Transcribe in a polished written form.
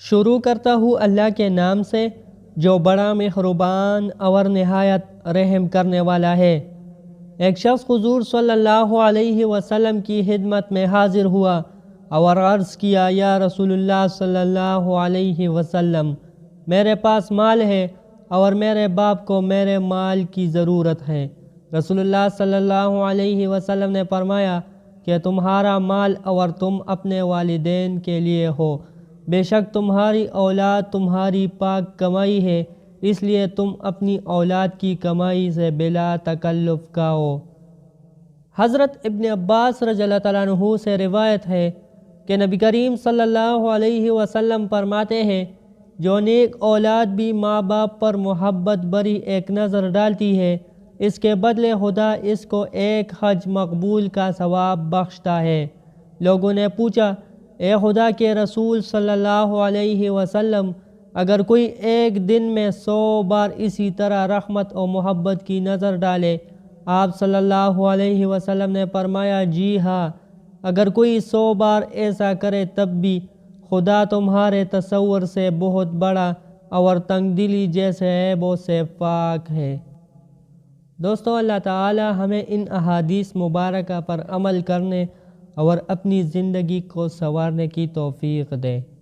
شروع کرتا ہوں اللہ کے نام سے جو بڑا مہربان اور نہایت رحم کرنے والا ہے۔ ایک شخص حضور صلی اللہ علیہ وسلم کی خدمت میں حاضر ہوا اور عرض کیا، یا رسول اللہ صلی اللہ علیہ وسلم، میرے پاس مال ہے اور میرے باپ کو میرے مال کی ضرورت ہے۔ رسول اللہ صلی اللہ علیہ وسلم نے فرمایا کہ تمہارا مال اور تم اپنے والدین کے لیے ہو، بے شک تمہاری اولاد تمہاری پاک کمائی ہے، اس لیے تم اپنی اولاد کی کمائی سے بلا تکلف کھاؤ۔ حضرت ابن عباس رضی اللہ تعالیٰ عنہ سے روایت ہے کہ نبی کریم صلی اللہ علیہ وسلم فرماتے ہیں، جو نیک اولاد بھی ماں باپ پر محبت بری ایک نظر ڈالتی ہے، اس کے بدلے خدا اس کو ایک حج مقبول کا ثواب بخشتا ہے۔ لوگوں نے پوچھا، اے خدا کے رسول صلی اللہ علیہ وسلم، اگر کوئی ایک دن میں 100 بار اسی طرح رحمت و محبت کی نظر ڈالے؟ آپ صلی اللہ علیہ وسلم نے فرمایا، جی ہاں، اگر کوئی 100 بار ایسا کرے تب بھی خدا تمہارے تصور سے بہت بڑا اور تنگ دلی جیسے عیبوں سے پاک ہے۔ دوستو، اللہ تعالی ہمیں ان احادیث مبارکہ پر عمل کرنے اور اپنی زندگی کو سنوارنے کی توفیق دے۔